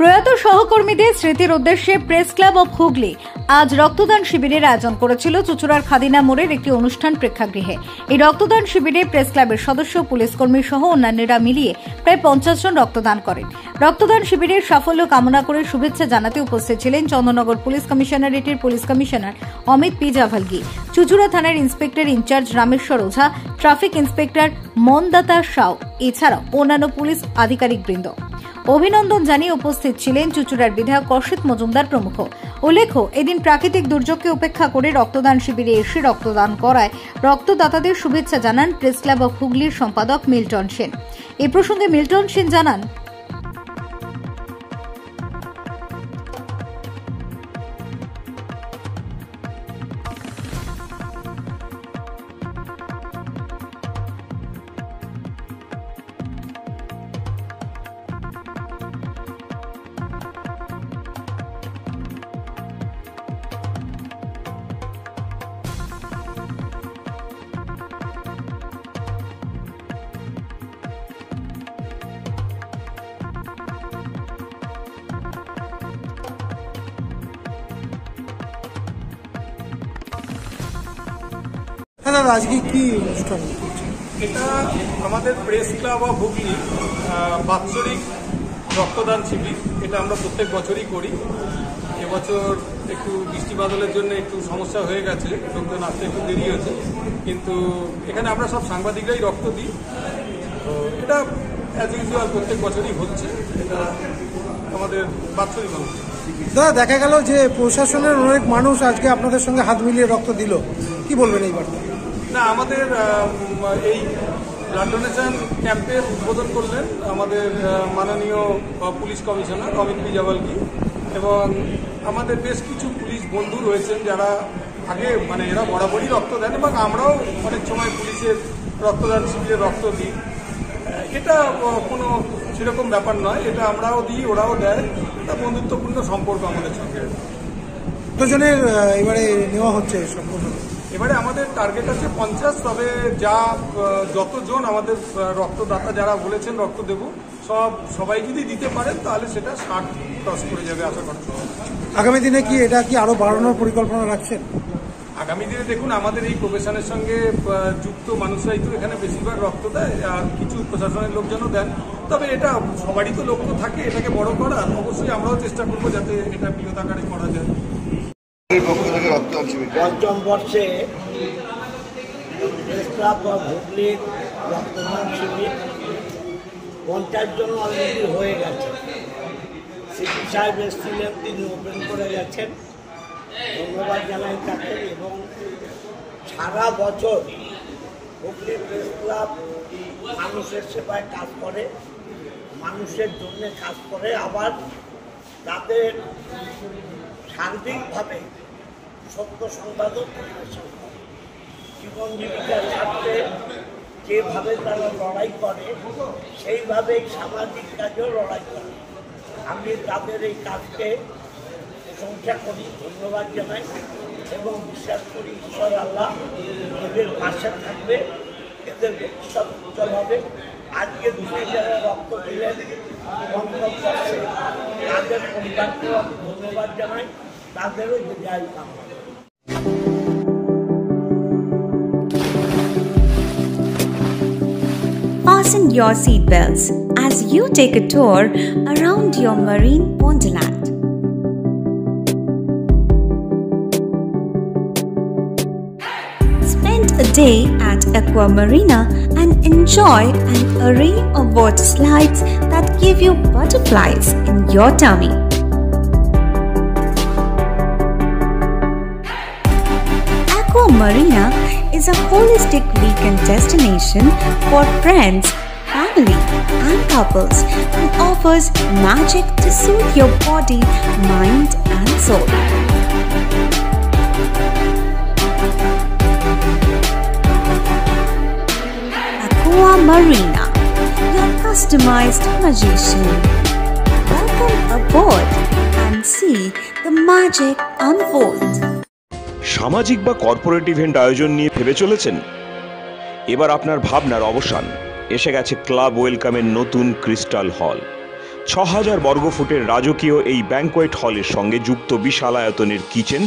প্রয়াত সহকর্মীদের স্মৃতির উদ্দেশ্যে প্রেস ক্লাব অব হুগলি আজ রক্তদান শিবিরের আয়োজন করেছিল চুচুড়ার খাদিনা মোড়ের একটি অনুষ্ঠান প্রেক্ষাগৃহে। এই রক্তদান শিবিরে প্রেস ক্লাবের সদস্য, পুলিশ কর্মী সহ অন্যান্যরা মিলিয়ে প্রায় 50 জন রক্তদান করেন। রক্তদান শিবিরের সাফল্য কামনা করে শুভেচ্ছা জানাতে উপস্থিত ছিলেন চন্দননগর পুলিশ কমিশনারেটের police commissioner Amit P Javalgi, চুচুড়া থানার inspector in charge Rameshwar Ojha, traffic inspector Mandata Shaw, এছাড়াও অন্যান্য পুলিশ আধিকারিকবৃন্দ। অভিনন্দন জানিয়ে উপস্থিত ছিলেন চুচুড়ার বিধায়ক কৌশিক মজুমদার প্রমুখ। উল্লেখ্য, এদিন প্রাকৃতিক দুর্যোগকে উপেক্ষা করে রক্তদান শিবিরে এসে রক্তদান করায় রক্তদাতাদের শুভেচ্ছা জানান প্রেস ক্লাব অব হুগলির সম্পাদক মিল্টন সেন। এ প্রসঙ্গে মিল্টন সেন জানান, দাদা আজকে কি অনুষ্ঠান? এটা আমাদের প্রেস ক্লাব অফ হুগলি বাৎসরিক রক্তদান শিবির। এটা আমরা প্রত্যেক বছরই করি। এবছর একটু বৃষ্টি বাদলের জন্য একটু সমস্যা হয়ে গেছে, লোকজন আসতে একটু দেরি হয়েছে, কিন্তু এখানে আমরা সব সাংবাদিকরাই রক্ত দিই। তো এটা অ্যাজ ইউজুয়াল প্রত্যেক বছরই হচ্ছে, এটা আমাদের বাৎসরিক অনুষ্ঠান। দাদা দেখা গেল যে প্রশাসনের অনেক মানুষ আজকে আপনাদের সঙ্গে হাত মিলিয়ে রক্ত দিল, কি বলবেন এই বার্তা? না, আমাদের এই ব্লাড ডোনেশন ক্যাম্পের উদ্বোধন করলেন আমাদের মাননীয় police commissioner Amit P Javalgi, এবং আমাদের বেশ কিছু পুলিশ বন্ধু রয়েছেন যারা আগে এরা বরাবরই রক্ত দেন, এবং আমরাও অনেক সময় পুলিশের রক্তদান শিবিরে রক্ত দিই। এটা কোনো সেরকম ব্যাপার নয়, এটা আমরাও দিই, ওরাও দেয়। এটা বন্ধুত্বপূর্ণ সম্পর্ক আমাদের সঙ্গে। কতজনের এবারে নেওয়া হচ্ছে সম্পূর্ণ? এবারে আমাদের টার্গেট আছে 50, তবে যতজন আমাদের রক্তদাতা যারা বলেছেন রক্ত দেব, সবাই যদি দিতে পারেন তাহলে সেটা 60 ক্রস করে যাবে আশা করছি। আগামী দিনে কি এটা কি আরো বাড়ানোর পরিকল্পনা রাখছেন? আগামী দিনে দেখুন, আমাদের এই প্রফেশনের সঙ্গে যুক্ত মানুষরাই তো এখানে বেশিরভাগ রক্ত দেয়, আর কিছু প্রশাসনের লোকজনও দেন। তবে এটা সবারই তো লক্ষ্য থাকে এটাকে বড় করার। অবশ্যই আমরাও চেষ্টা করবো যাতে এটা বৃহৎ আকারে করা যায়। পঞ্চম বর্ষে প্রেস ক্লাব অব হুগলির রক্তদান শিবির 50 জন অলরেডি হয়ে গেছে। সিপি সাহেব এসেছিলেন, তিনি ওপেন করে গেছেন, ধন্যবাদ জানাই তাকে। এবং সারা বছর হুগলি প্রেস ক্লাব মানুষের সেবায় কাজ করে, মানুষের জন্য কাজ করে, আবার তাদের সার্বিকভাবে সত্য সংবাদও পরিবেশন করে। জীবন জীবিকার স্বার্থে যেভাবে তারা লড়াই করে, সেইভাবেই সামাজিক কাজেও লড়াই করে। আমি তাদের এই কাজকে প্রশংসা করি, ধন্যবাদ জানাই, এবং বিশ্বাস করি ঈশ্বর আল্লাহ এদের পাশে থাকবে, এদের ভবিষ্যৎ উজ্জ্বল হবে। আজকে দুটি যারা রক্ত দিলেন পঞ্চম বর্ষে, তাদের পরিবারকেও আমি ধন্যবাদ জানাই, তাদেরও বিদায় কামনা। Fasten your seatbelts as you take a tour around your marine wonderland. Spend a day at Aqua Marina and enjoy an array of water slides that give you butterflies in your tummy. Aqua Marina is a holistic weekend destination for friends, family, and couples and offers magic to soothe your body, mind, and soul. Aqua Marina, your customized magician. Welcome aboard and see the magic unfold. সামাজিক বা corporate event আয়োজন নিয়ে ভেবে চলেছেন? এবার আপনার ভাবনার অবসান। এসে গেছে ক্লাব ওয়েলকামের নতুন ক্রিস্টাল হল। ৬,০০০ বর্গফুটের রাজকীয় এই ব্যাংকোয়েট হলের সঙ্গে যুক্ত বিশাল আয়তনের কিচেন,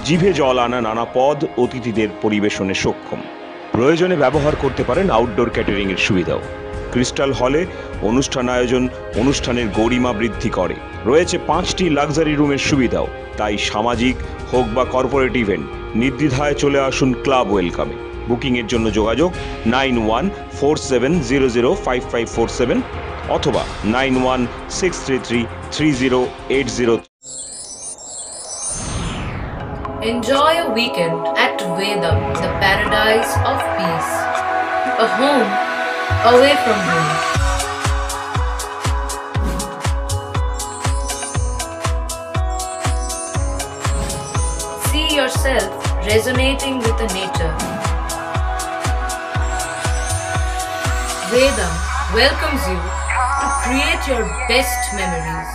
জিভে জল আনা নানা পদ অতিথিদের পরিবেশনে সক্ষম। প্রয়োজনে ব্যবহার করতে পারেন আউটডোর ক্যাটারিংয়ের সুবিধাও। ক্রিস্টাল হলে অনুষ্ঠান আয়োজন অনুষ্ঠানের গরিমা বৃদ্ধি করে। রয়েছে 5টি লাক্সারি রুমের সুবিধাও। তাই সামাজিক হোক বা কর্পোরেট ইভেন্ট, নির্দ্বিধায় চলে আসুন ক্লাব ওয়েলকামে। বুকিংয়ের জন্য যোগাযোগ 9147005547 অথবা 9163333080। Enjoy a weekend at Vedam, the paradise of peace. A home away from home. See yourself resonating with the nature. Vedam welcomes you to create your best memories.